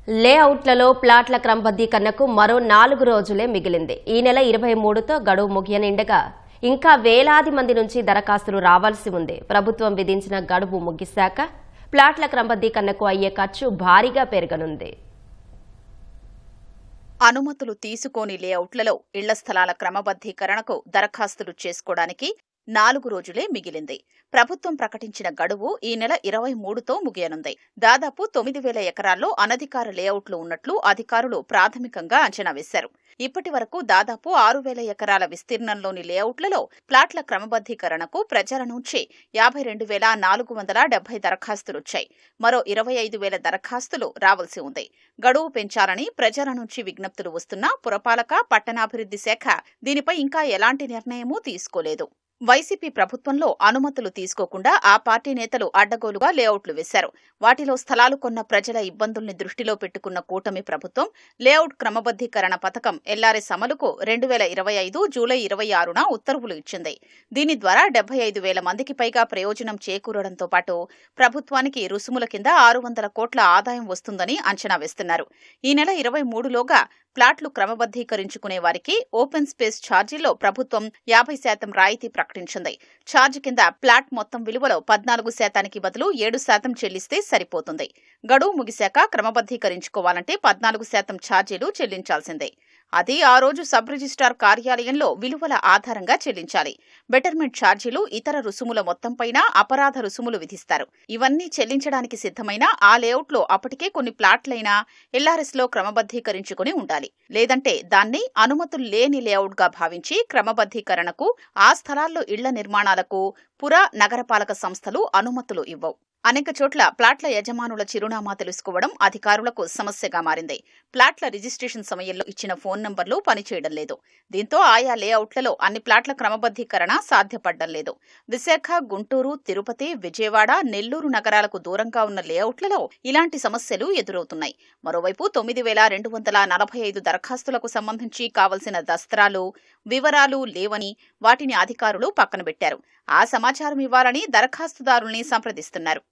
లేఅవుట్లలో ప్లాట్ల క్రమబద్ధీకరణకు మరో 4 రోజులే మిగిలింది. ఈ నెల 23తో గడువు ముగియనుండగా ఇంకా వేలాది మంది నుంచి దరఖాస్తులు రావాల్సి ఉంది. ప్రభుత్వం విధించిన గడువు ముగిశాక ప్లాట్ల క్రమబద్ధీకరణకు అయ్యే ఖర్చు భారీగా పెరగనుంది. అనుమతులు తీసుకోని లేఅవుట్లలో ఇళ్ల స్థలాల క్రమబద్ధీకరణకు దరఖాస్తులు చేసుకోవడానికి 4 రోజులే మిగిలింది. ప్రభుత్వం ప్రకటించిన గడువు ఈ నెల 23తో ముగియనుంది. దాదాపు 9,000 ఎకరాల్లో అనధికార లేఅవుట్లు ఉన్నట్లు అధికారులు ప్రాథమికంగా అంచనా వేశారు. ఇప్పటి వరకు దాదాపు 6,000 ఎకరాల విస్తీర్ణంలోని లేఅవుట్లలో ప్లాట్ల క్రమబద్ధీకరణకు ప్రజల నుంచి 52,470 దరఖాస్తులొచ్చాయి. మరో 25,000 దరఖాస్తులు రావాల్సి ఉంది. గడువు పెంచాలని ప్రజల నుంచి విజ్ఞప్తులు వస్తున్నా పురపాలక, పట్టణాభివృద్ధి శాఖ దీనిపై ఇంకా ఎలాంటి నిర్ణయమూ తీసుకోలేదు. వైసీపీ ప్రభుత్వంలో అనుమతులు తీసుకోకుండా ఆ పార్టీ నేతలు అడ్డగోలుగా లేఅవుట్లు వేశారు. వాటిలో స్థలాలు కొన్న ప్రజల ఇబ్బందుల్ని దృష్టిలో పెట్టుకున్న కూటమి ప్రభుత్వం లేఅవుట్ క్రమబద్ధీకరణ పథకం ఎల్ఆర్ఎస్ అమలుకు 2025 జూలై 26న ఉత్తర్వులు ఇచ్చింది. దీని ద్వారా 75,000 మందికి పైగా ప్రయోజనం చేకూరడంతో పాటు ప్రభుత్వానికి రుసుముల కింద 600 కోట్ల ఆదాయం వస్తుందని అంచనా వేస్తున్నారు. ఈ నెల 23లోగా ప్లాట్లు క్రమబద్ధీకరించుకునే వారికి ఓపెన్ స్పేస్ ఛార్జీల్లో ప్రభుత్వం 50% రాయితీ ప్రకటించింది. ఛార్జ్ కింద ప్లాట్ మొత్తం విలువలో 14% బదులు 7% చెల్లిస్తే సరిపోతుంది. గడువు ముగిశాక క్రమబద్ధీకరించుకోవాలంటే 14% ఛార్జీలు చెల్లించాల్సిందే. అది ఆ రోజు సబ్ రిజిస్ట్రార్ కార్యాలయంలో విలువల ఆధారంగా చెల్లించాలి. బెటర్మెంట్ ఛార్జీలు, ఇతర రుసుముల మొత్తంపైన అపరాధ రుసుములు విధిస్తారు. ఇవన్నీ చెల్లించడానికి సిద్ధమైన ఆ లేఅవుట్లో అప్పటికే కొన్ని ప్లాట్లైనా ఎల్ఆర్ఎస్లో క్రమబద్ధీకరించుకుని ఉండాలి. లేదంటే దాన్ని అనుమతులు లేని లేఅవుట్గా భావించి క్రమబద్ధీకరణకు, ఆ స్థలాల్లో ఇళ్ల నిర్మాణాలకు పుర నగరపాలక సంస్థలు అనుమతులు ఇవ్వవు. అనేక చోట్ల ప్లాట్ల యజమానుల చిరునామా తెలుసుకోవడం అధికారులకు సమస్యగా మారింది. ప్లాట్ల రిజిస్ట్రేషన్ సమయంలో ఇచ్చిన ఫోన్ నంబర్లు పనిచేయడం లేదు. దీంతో ఆయా లేఅవుట్లలో అన్ని ప్లాట్ల క్రమబద్ధీకరణ సాధ్యపడడం లేదు. విశాఖ, గుంటూరు, తిరుపతి, విజయవాడ, నెల్లూరు నగరాలకు దూరంగా ఉన్న లేఅవుట్లలో ఇలాంటి సమస్యలు ఎదురవుతున్నాయి. మరోవైపు 9,245 దరఖాస్తులకు సంబంధించి కావలసిన దస్త్రాలు, వివరాలు లేవని వాటిని అధికారులు పక్కన పెట్టారు. ఆ సమాచారం ఇవ్వాలని దరఖాస్తుదారుల్ని సంప్రదిస్తున్నారు.